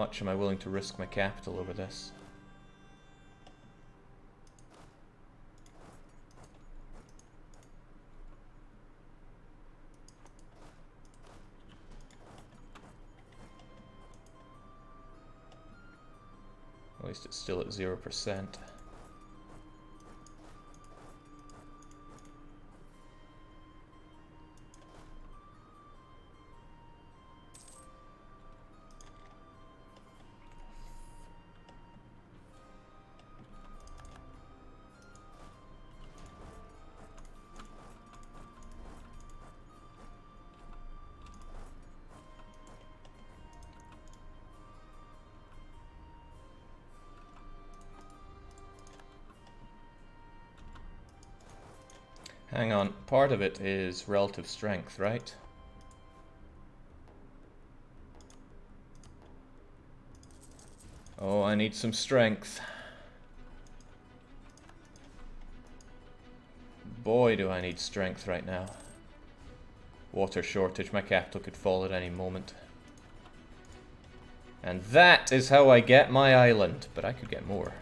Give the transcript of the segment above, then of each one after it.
much am I willing to risk my capital over this? At least it's still at 0%. Hang on, part of it is relative strength, right? Oh, I need some strength. Boy, do I need strength right now. Water shortage, my capital could fall at any moment. And that is how I get my island, but I could get more.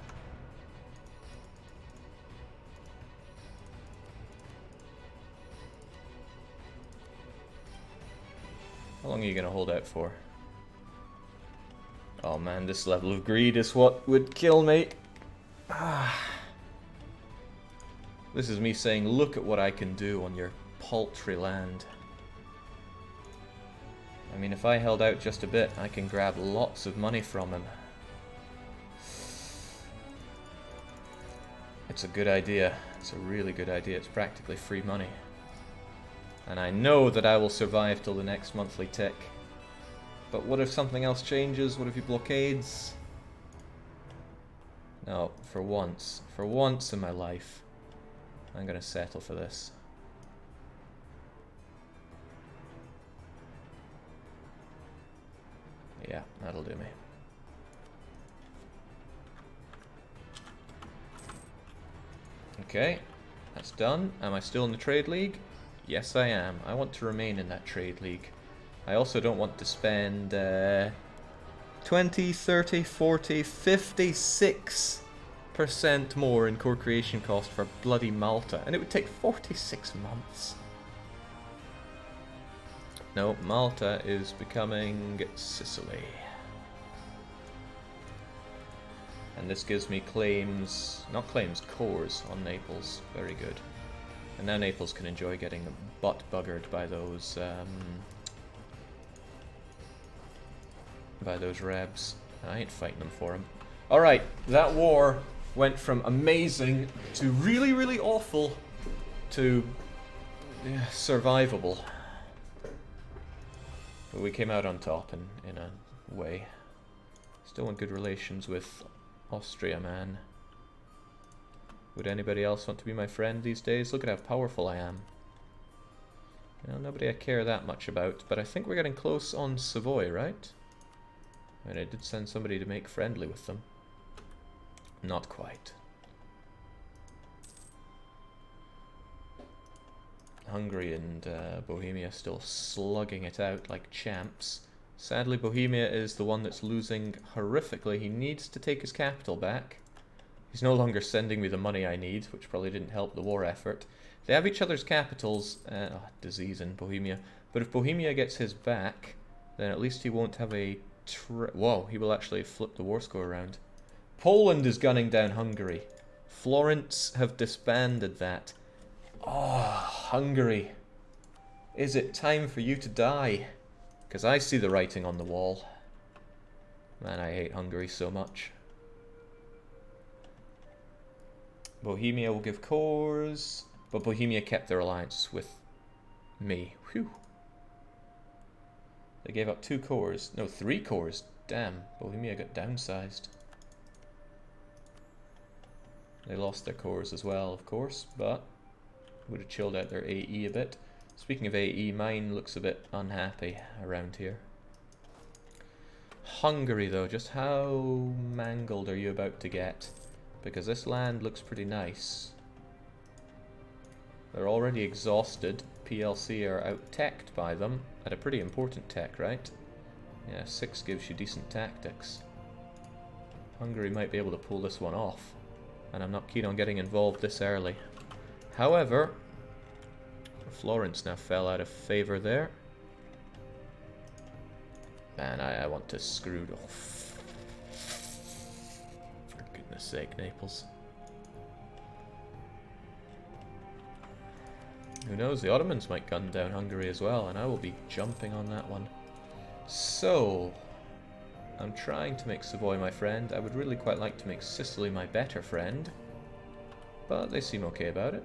How long are you going to hold out for? Oh man, this level of greed is what would kill me. This is me saying, look at what I can do on your paltry land. I mean, if I held out just a bit, I can grab lots of money from him. It's a good idea. It's a really good idea. It's practically free money. And I know that I will survive till the next monthly tick. But what if something else changes? What if he blockades? No, for once in my life, I'm gonna settle for this. Yeah, that'll do me. Okay, that's done. Am I still in the trade league? Yes, I am. I want to remain in that trade league. I also don't want to spend 20, 30, 40, 56% more in core creation cost for bloody Malta. And it would take 46 months. No, Malta is becoming Sicily. And this gives me claims, not claims, cores on Naples. Very good. And now Naples can enjoy getting butt buggered by those rebs. I ain't fighting them for him. Alright, that war went from amazing to really, really awful to survivable. But we came out on top in a way. Still in good relations with Austria, man. Would anybody else want to be my friend these days? Look at how powerful I am. Well, nobody I care that much about, but I think we're getting close on Savoy, right? And I did send somebody to make friendly with them. Not quite. Hungary and Bohemia still slugging it out like champs. Sadly, Bohemia is the one that's losing horrifically. He needs to take his capital back. He's no longer sending me the money I need, which probably didn't help the war effort. They have each other's capitals. Disease in Bohemia. But if Bohemia gets his back, then at least he won't have a... Whoa, he will actually flip the war score around. Poland is gunning down Hungary. Florence have disbanded that. Oh, Hungary. Is it time for you to die? Because I see the writing on the wall. Man, I hate Hungary so much. Bohemia will give cores, but Bohemia kept their alliance with me. Whew. They gave up 2 cores. No, 3 cores. Damn, Bohemia got downsized. They lost their cores as well, of course, but would have chilled out their AE a bit. Speaking of AE, mine looks a bit unhappy around here. Hungary, though, just how mangled are you about to get? Because this land looks pretty nice. They're already exhausted. PLC are out-teched by them at a pretty important tech, right? Yeah, 6 gives you decent tactics. Hungary might be able to pull this one off, and I'm not keen on getting involved this early. However, Florence now fell out of favour there. Man, I want to screw it off. For goodness sake, Naples. Who knows, the Ottomans might gun down Hungary as well, and I will be jumping on that one. So, I'm trying to make Savoy my friend. I would really quite like to make Sicily my better friend, but they seem okay about it.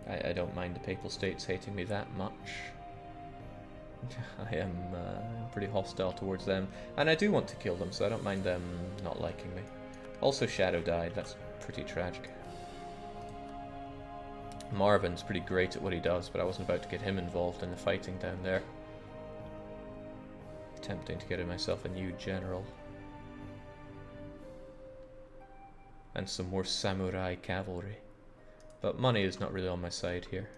I don't mind the Papal States hating me that much. I am pretty hostile towards them, and I do want to kill them, so I don't mind them not liking me. Also, Shadow died. That's pretty tragic. Marvin's pretty great at what he does, but I wasn't about to get him involved in the fighting down there. Tempting to get myself a new general. And some more samurai cavalry. But money is not really on my side here.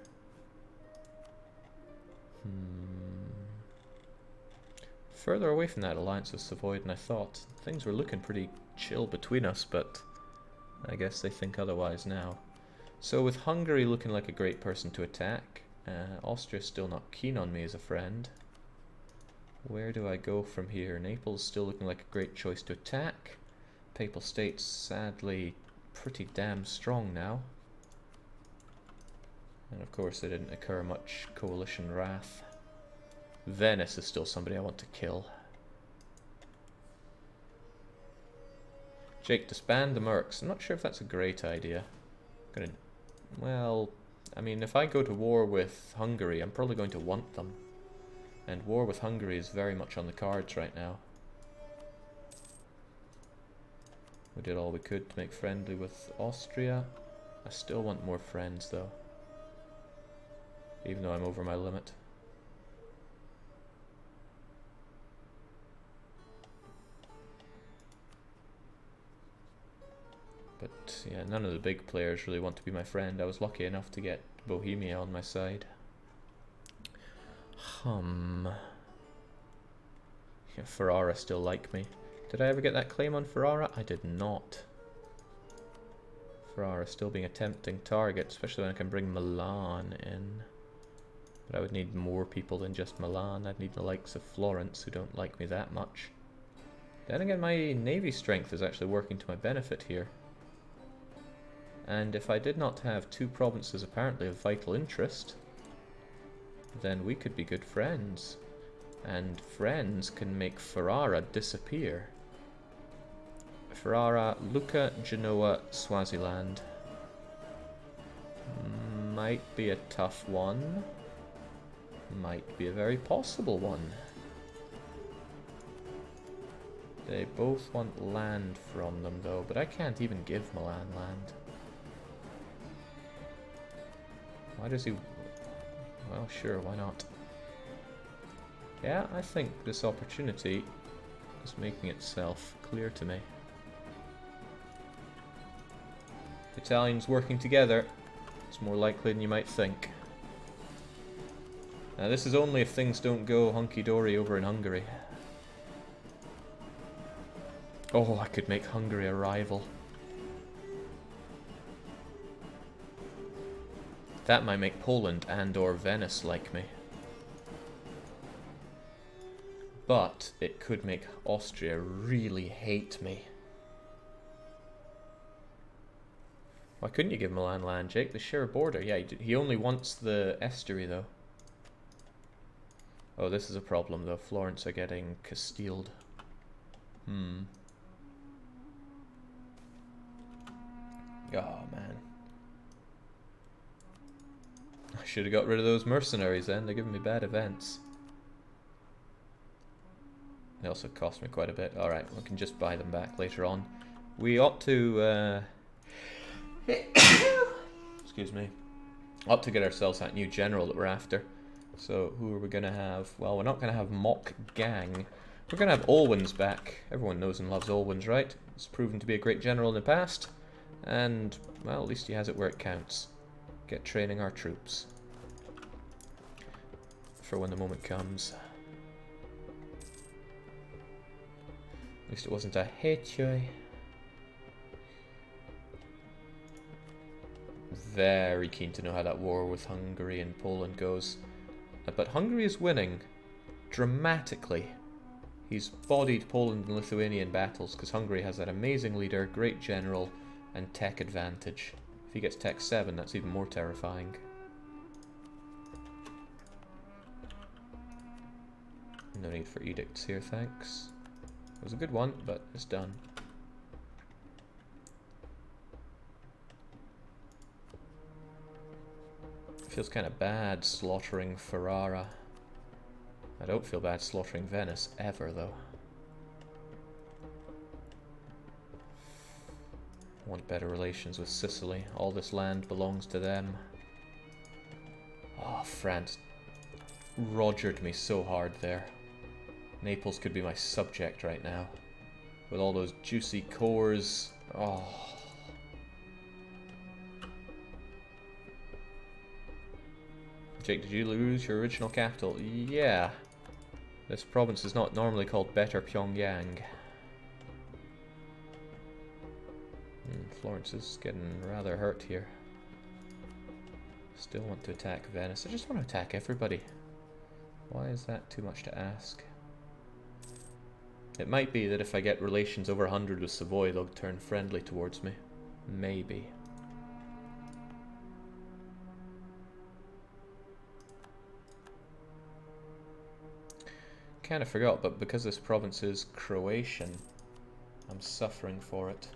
Further away from that alliance with Savoy than I thought. Things were looking pretty chill between us, but I guess they think otherwise now. So with Hungary looking like a great person to attack, Austria's still not keen on me as a friend. Where do I go from here? Naples still looking like a great choice to attack. Papal States sadly pretty damn strong now. And of course there didn't occur much coalition wrath. Venice is still somebody I want to kill. Jake, disband the mercs. I'm not sure if that's a great idea. Well, I mean, if I go to war with Hungary, I'm probably going to want them. And war with Hungary is very much on the cards right now. We did all we could to make friendly with Austria. I still want more friends, though. Even though I'm over my limit. But yeah, none of the big players really want to be my friend. I was lucky enough to get Bohemia on my side. Yeah, Ferrara still like me. Did I ever get that claim on Ferrara? I did not. Ferrara still being a tempting target, especially when I can bring Milan in. But I would need more people than just Milan. I'd need the likes of Florence, who don't like me that much. Then again, my navy strength is actually working to my benefit here. And if I did not have 2 provinces apparently of vital interest, then we could be good friends. And friends can make Ferrara disappear. Ferrara, Lucca, Genoa, Swaziland. Might be a tough one. Might be a very possible one. They both want land from them though, but I can't even give Milan land. Why does he... Well, sure, why not? Yeah, I think this opportunity is making itself clear to me. Italians working together. It's more likely than you might think. Now this is only if things don't go hunky-dory over in Hungary. Oh, I could make Hungary a rival. That might make Poland and or Venice like me. But it could make Austria really hate me. Why couldn't you give Milan land, Jake? They share a border. Yeah, he only wants the estuary though. Oh, this is a problem though. Florence are getting Castilled. Oh man. I should have got rid of those mercenaries then. They're giving me bad events. They also cost me quite a bit. Alright, we can just buy them back later on. We ought to... excuse me. Ought to get ourselves that new general that we're after. So, who are we going to have? Well, we're not going to have Mock Gang. We're going to have Olwyn's back. Everyone knows and loves Olwyn's, right? He's proven to be a great general in the past. And, well, at least he has it where it counts. Get training our troops. for when the moment comes. At least it wasn't a hechoy. Very keen to know how that war with Hungary and Poland goes. But Hungary is winning dramatically. He's bodied Poland and Lithuania in battles because Hungary has that amazing leader, great general, and tech advantage. If he gets tech 7, that's even more terrifying. No need for edicts here, thanks. It was a good one, but it's done. Feels kind of bad slaughtering Ferrara. I don't feel bad slaughtering Venice ever, though. Want better relations with Sicily. All this land belongs to them. Oh, France rogered me so hard there. Naples could be my subject right now. With all those juicy cores. Oh. Jake, did you lose your original capital? Yeah. This province is not normally called Better Pyongyang. Florence is getting rather hurt here. Still want to attack Venice. I just want to attack everybody. Why is that too much to ask? It might be that if I get relations over 100 with Savoy, they'll turn friendly towards me. Maybe. Kind of forgot, but because this province is Croatian, I'm suffering for it.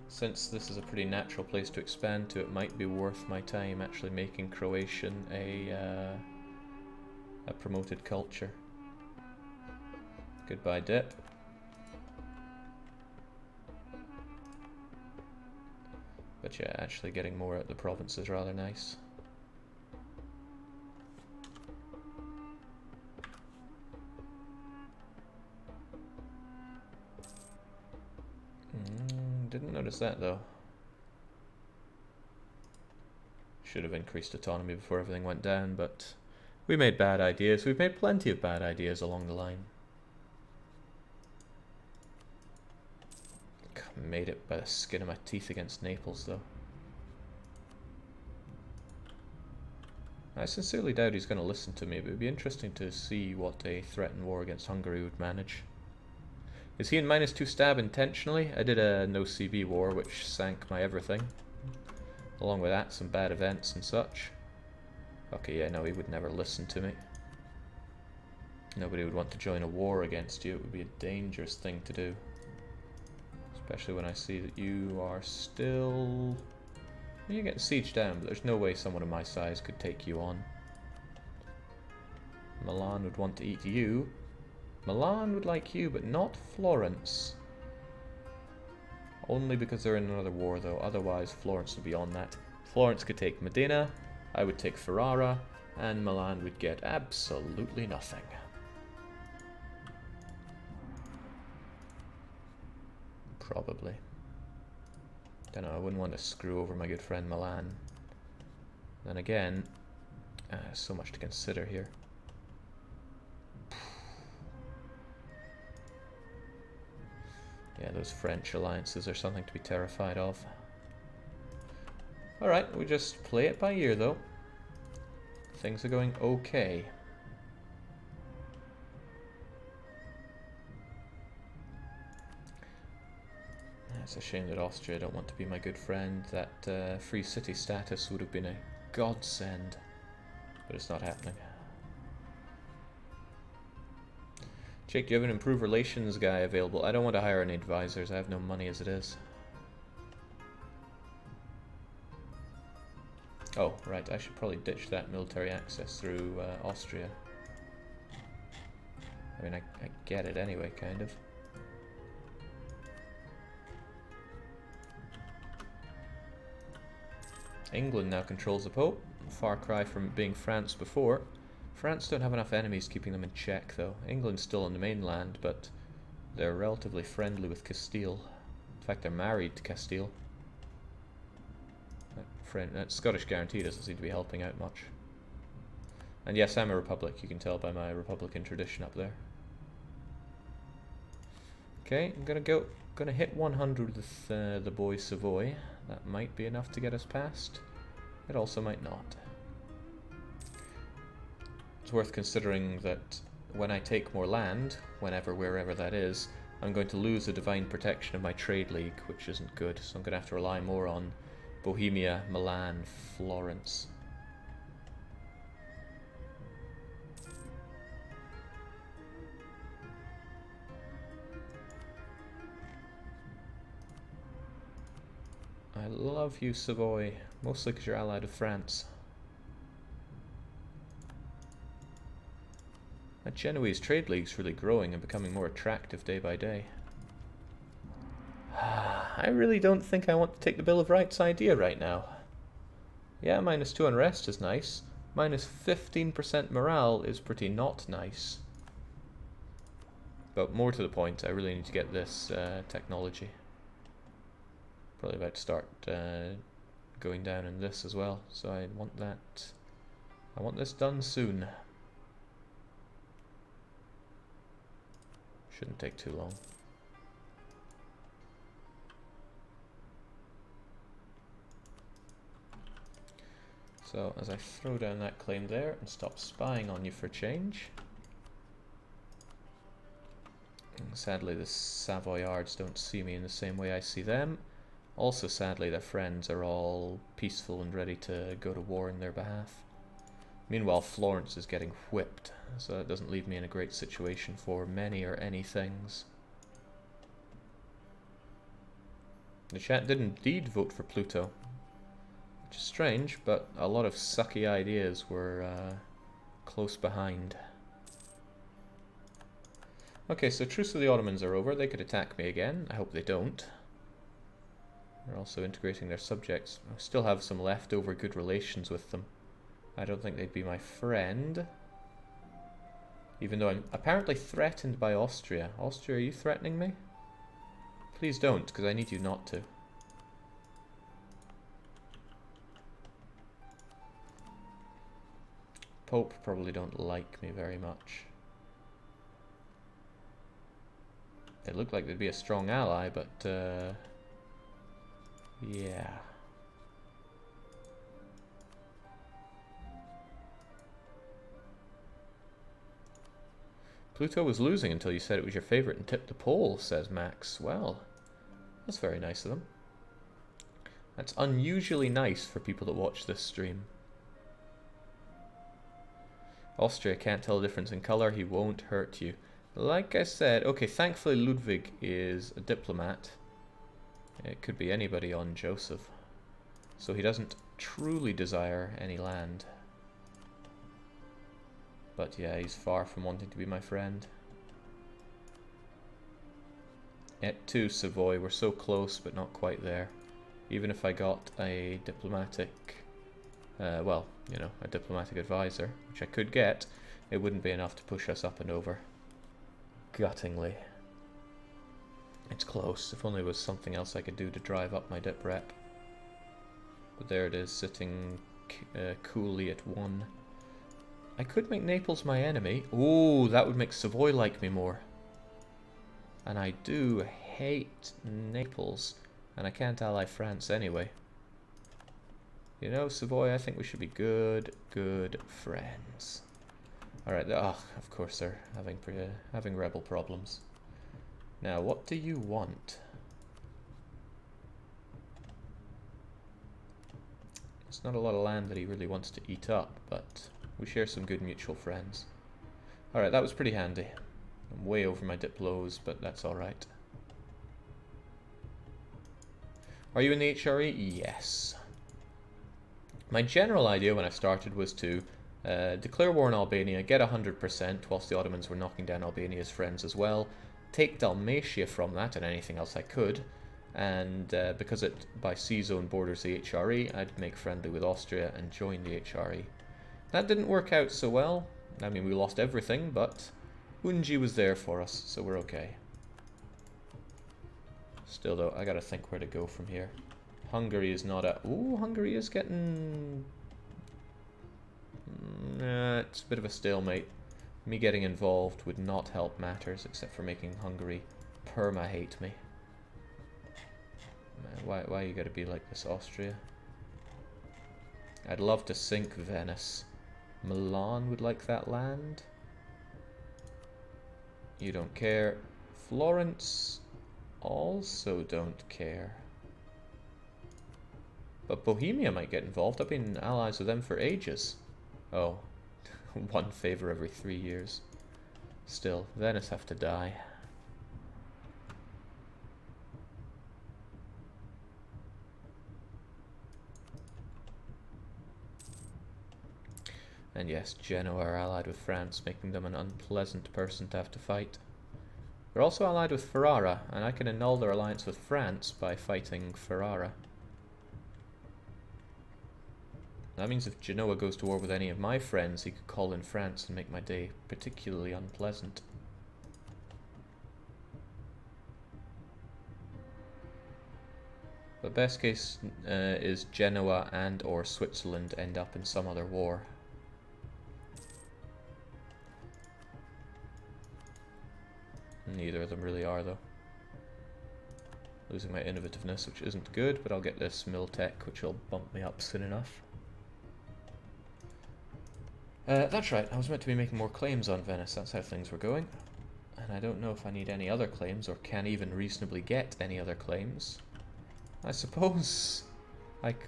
Since this is a pretty natural place to expand to, it might be worth my time actually making Croatian a promoted culture. Goodbye, dip. But yeah, actually getting more out of the province is rather nice. Didn't notice that though. Should have increased autonomy before everything went down, but we made bad ideas. We've made plenty of bad ideas along the line. Made it by the skin of my teeth against Naples though. I sincerely doubt he's going to listen to me, but it would be interesting to see what a threatened war against Hungary would manage. Is he in -2 stab intentionally? I did a no CB war, which sank my everything. Along with that, some bad events and such. Okay, yeah, no, he would never listen to me. Nobody would want to join a war against you. It would be a dangerous thing to do. Especially when I see that you are still... You're getting sieged down, but there's no way someone of my size could take you on. Milan would want to eat you. Milan would like you, but not Florence. Only because they're in another war, though. Otherwise, Florence would be on that. Florence could take Modena, I would take Ferrara, and Milan would get absolutely nothing. Probably. Don't know, I wouldn't want to screw over my good friend Milan. Then again, so much to consider here. Yeah, those French alliances are something to be terrified of. Alright, we just play it by ear though. Things are going okay. It's a shame that Austria don't want to be my good friend. That free city status would have been a godsend, but it's not happening. Jake, do you have an improved relations guy available? I don't want to hire any advisors. I have no money as it is. Oh, right. I should probably ditch that military access through Austria. I mean, I get it anyway, kind of. England now controls the Pope. Far cry from being France before. France don't have enough enemies keeping them in check, though. England's still on the mainland, but they're relatively friendly with Castile. In fact, they're married to Castile. That Scottish guarantee doesn't seem to be helping out much. And yes, I'm a republic, you can tell by my republican tradition up there. Okay, I'm gonna hit 100 with the boy Savoy. That might be enough to get us past. It also might not. It's worth considering that when I take more land, whenever, wherever that is, I'm going to lose the divine protection of my trade league, which isn't good, so I'm going to have to rely more on Bohemia, Milan, Florence. I love you, Savoy, mostly because you're allied with France. That Genoese trade league's really growing and becoming more attractive day by day. I really don't think I want to take the Bill of Rights idea right now. Yeah, -2 unrest is nice. -15% morale is pretty not nice. But more to the point, I really need to get this technology. Probably about to start going down in this as well, so I want that. I want this done soon. Shouldn't take too long. So as I throw down that claim there and stop spying on you for change. And sadly the Savoyards don't see me in the same way I see them. Also sadly their friends are all peaceful and ready to go to war in their behalf. Meanwhile Florence is getting whipped, so that doesn't leave me in a great situation for many or any things. The chat did indeed vote for Pluto, which is strange, but a lot of sucky ideas were close behind. Okay, so Truce of the Ottomans are over. They could attack me again. I hope they don't. They're also integrating their subjects. I still have some leftover good relations with them. I don't think they'd be my friend. Even though I'm apparently threatened by Austria. Austria, are you threatening me? Please don't, because I need you not to. Pope probably don't like me very much. They look like they'd be a strong ally, but yeah. Pluto was losing until you said it was your favorite and tipped the poll, says Max. Well, that's very nice of them. That's unusually nice for people that watch this stream. Austria can't tell the difference in colour, he won't hurt you. Like I said, okay, thankfully Ludwig is a diplomat. It could be anybody on Joseph. So he doesn't truly desire any land. But yeah, he's far from wanting to be my friend. Et tu, Savoy, we're so close but not quite there. Even if I got a diplomatic, well, you know, a diplomatic advisor, which I could get, it wouldn't be enough to push us up and over. Guttingly. It's close. If only there was something else I could do to drive up my dip rep. But there it is, sitting coolly at 1. I could make Naples my enemy. Ooh, that would make Savoy like me more. And I do hate Naples. And I can't ally France anyway. You know, Savoy, I think we should be good friends. Alright, of course they're having rebel problems. Now, what do you want? It's not a lot of land that he really wants to eat up, but we share some good mutual friends. Alright, that was pretty handy. I'm way over my diplos, but that's alright. Are you in the HRE? Yes. My general idea when I started was to declare war on Albania, get 100%, whilst the Ottomans were knocking down Albania's friends as well, take Dalmatia from that and anything else I could, and because it by sea zone borders the HRE, I'd make friendly with Austria and join the HRE. That didn't work out so well. I mean, we lost everything, but Unji was there for us, so we're okay. Still though, I gotta think where to go from here. Hungary is not a... Ooh, Hungary is getting... It's a bit of a stalemate. Me getting involved would not help matters, except for making Hungary perma-hate me. Man, why you gotta be like this, Austria? I'd love to sink Venice. Milan would like that land. You don't care. Florence also don't care. But Bohemia might get involved. I've been allies with them for ages. Oh, one favor every 3 years. Still, Venice have to die. And yes, Genoa are allied with France, making them an unpleasant person to have to fight. They're also allied with Ferrara, and I can annul their alliance with France by fighting Ferrara. That means if Genoa goes to war with any of my friends, he could call in France and make my day particularly unpleasant. But best case is Genoa and or Switzerland end up in some other war. Neither of them really are, though. Losing my innovativeness, which isn't good, but I'll get this mill tech, which will bump me up soon enough. That's right, I was meant to be making more claims on Venice, that's how things were going. And I don't know if I need any other claims, or can even reasonably get any other claims. I suppose...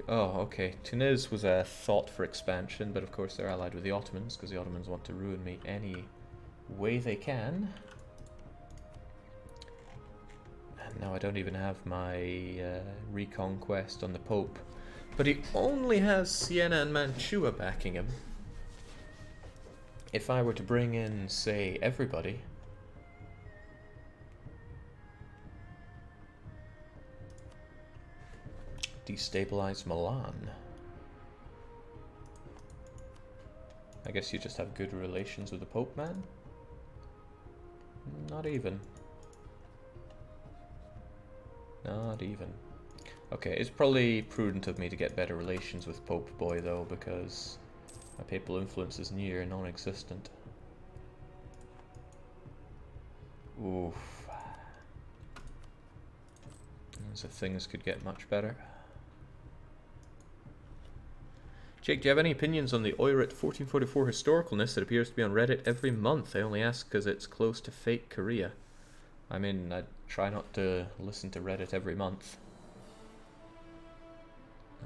oh, okay, Tunis was a thought for expansion, but of course they're allied with the Ottomans, because the Ottomans want to ruin me any way they can. And now I don't even have my reconquest on the Pope. But he only has Siena and Mantua backing him. If I were to bring in, say, everybody... Destabilize Milan. I guess you just have good relations with the Pope, man? Not even. Not even. Okay, it's probably prudent of me to get better relations with Pope Boy, though, because my papal influence is near non-existent. Oof. So things could get much better. Jake, do you have any opinions on the Oirat 1444 historicalness that appears to be on Reddit every month? I only ask because it's close to fake Korea. I mean, I try not to listen to Reddit every month.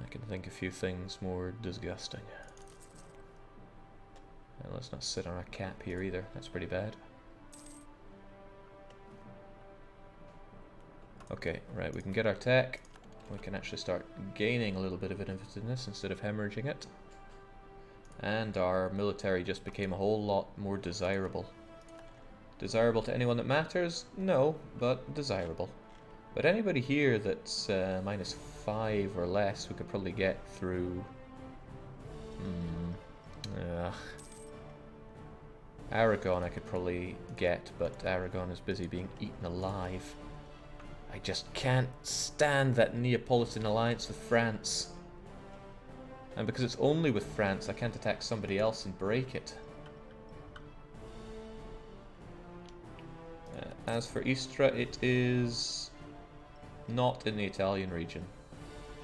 I can think a few things more disgusting. And let's not sit on our cap here either, that's pretty bad. Okay, right, we can get our tech. We can actually start gaining a little bit of innovativeness instead of hemorrhaging it. And our military just became a whole lot more desirable. Desirable to anyone that matters? No, but desirable. But anybody here that's -5 or less we could probably get through... Aragon I could probably get, but Aragon is busy being eaten alive. I just can't stand that Neapolitan alliance with France. And because it's only with France, I can't attack somebody else and break it. As for Istra, it is not in the Italian region.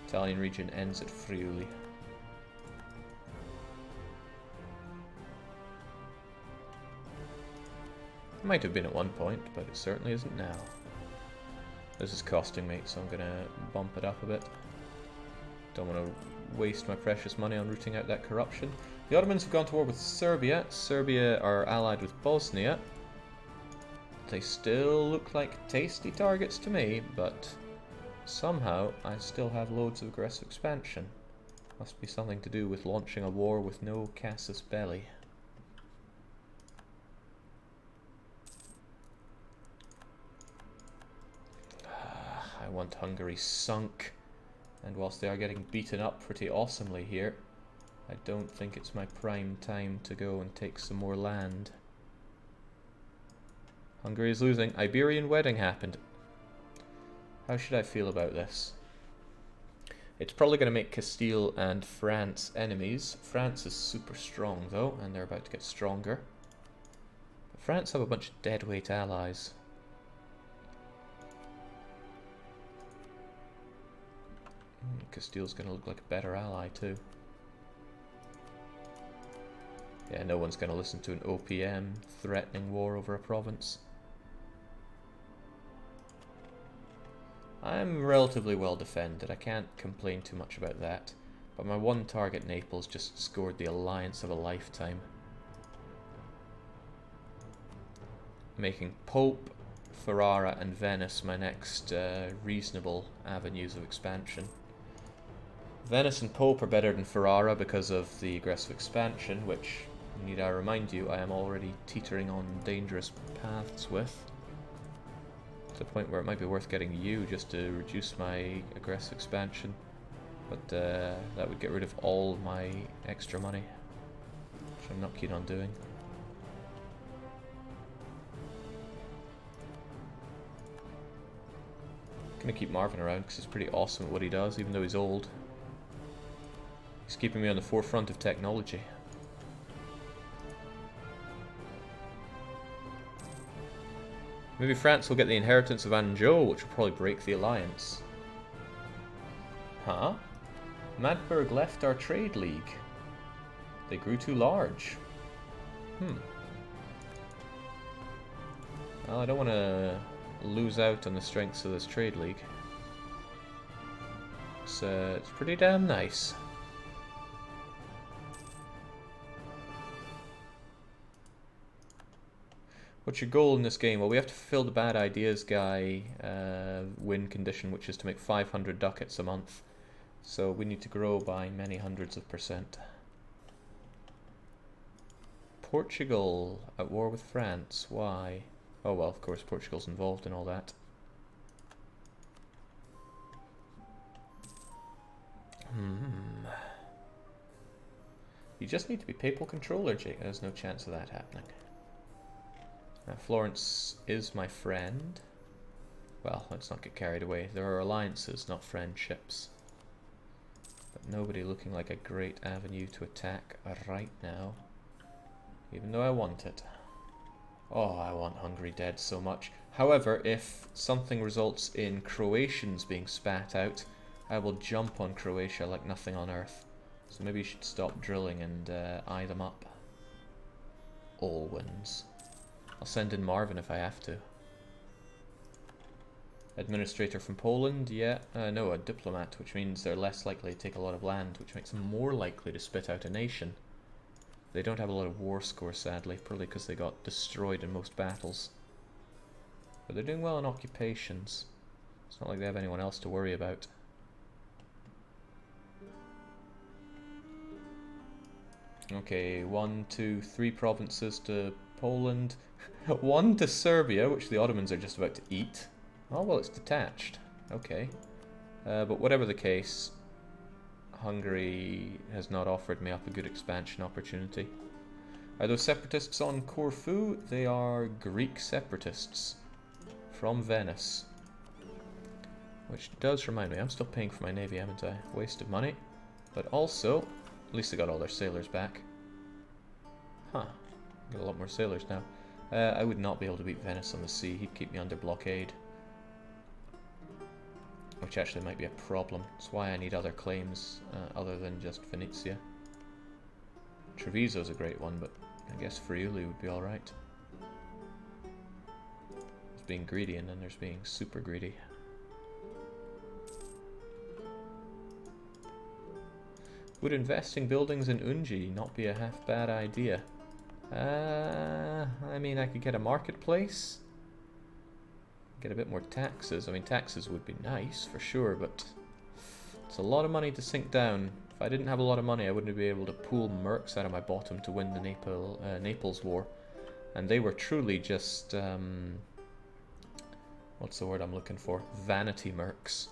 Italian region ends at Friuli. It might have been at one point, but it certainly isn't now. This is costing me, so I'm gonna bump it up a bit. Don't want to waste my precious money on rooting out that corruption. The Ottomans have gone to war with Serbia. Serbia are allied with Bosnia. They still look like tasty targets to me, but somehow I still have loads of aggressive expansion. Must be something to do with launching a war with no casus belli. I want Hungary sunk, and whilst they are getting beaten up pretty awesomely here, I don't think it's my prime time to go and take some more land. Hungary is losing. Iberian wedding happened. How should I feel about this? It's probably going to make Castile and France enemies. France is super strong though, and they're about to get stronger. But France have a bunch of deadweight allies. Castile's going to look like a better ally too. Yeah, no one's going to listen to an OPM threatening war over a province. I'm relatively well defended, I can't complain too much about that. But my one target, Naples, just scored the alliance of a lifetime. Making Pope, Ferrara and Venice my next reasonable avenues of expansion. Venice and Pope are better than Ferrara because of the aggressive expansion, which, need I remind you, I am already teetering on dangerous paths with. To the point where it might be worth getting you just to reduce my aggressive expansion. But that would get rid of all my extra money, which I'm not keen on doing. Gonna keep Marvin around because he's pretty awesome at what he does, even though he's old. He's keeping me on the forefront of technology. Maybe France will get the inheritance of Anjou, which will probably break the alliance. Huh? Magdeburg left our trade league. They grew too large. Well, I don't want to lose out on the strengths of this trade league. It's pretty damn nice. What's your goal in this game? Well, we have to fulfill the bad ideas guy win condition, which is to make 500 ducats a month. So we need to grow by many hundreds of %. Portugal at war with France. Why? Oh well, of course Portugal's involved in all that. You just need to be papal controller, Jake. There's no chance of that happening. Florence is my friend. Well, let's not get carried away. There are alliances, not friendships. But nobody looking like a great avenue to attack right now. Even though I want it. Oh, I want Hungary dead so much. However, if something results in Croatians being spat out, I will jump on Croatia like nothing on earth. So maybe you should stop drilling and eye them up. All wins. I'll send in Marvin if I have to. Administrator from Poland, yeah. No, a diplomat, which means they're less likely to take a lot of land, which makes them more likely to spit out a nation. They don't have a lot of war score, sadly, probably because they got destroyed in most battles. But they're doing well in occupations. It's not like they have anyone else to worry about. Okay, 1, 2, 3 provinces to Poland. 1 to Serbia, which the Ottomans are just about to eat. Oh, well, it's detached. Okay. But whatever the case, Hungary has not offered me up a good expansion opportunity. Are those separatists on Corfu? They are Greek separatists from Venice. Which does remind me, I'm still paying for my navy, haven't I? Waste of money. But also, at least they got all their sailors back. Huh. Got a lot more sailors now. I would not be able to beat Venice on the sea. He'd keep me under blockade. Which actually might be a problem. That's why I need other claims other than just Venetia. Treviso's a great one, but I guess Friuli would be alright. There's being greedy and then there's being super greedy. Would investing buildings in Unji not be a half bad idea? I mean, I could get a marketplace. Get a bit more taxes. I mean, taxes would be nice for sure, but it's a lot of money to sink down. If I didn't have a lot of money, I wouldn't be able to pull mercs out of my bottom to win the Naples War. And they were truly just, what's the word I'm looking for? Vanity mercs.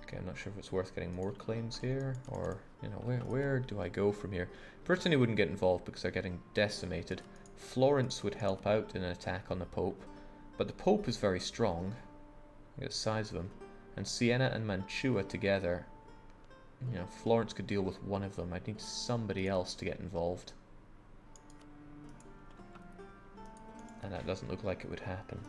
Okay, I'm not sure if it's worth getting more claims here, or, you know, where do I go from here? Brittany wouldn't get involved because they're getting decimated. Florence would help out in an attack on the Pope, but the Pope is very strong. Look at the size of them. And Siena and Mantua together. You know, Florence could deal with one of them. I'd need somebody else to get involved. And that doesn't look like it would happen.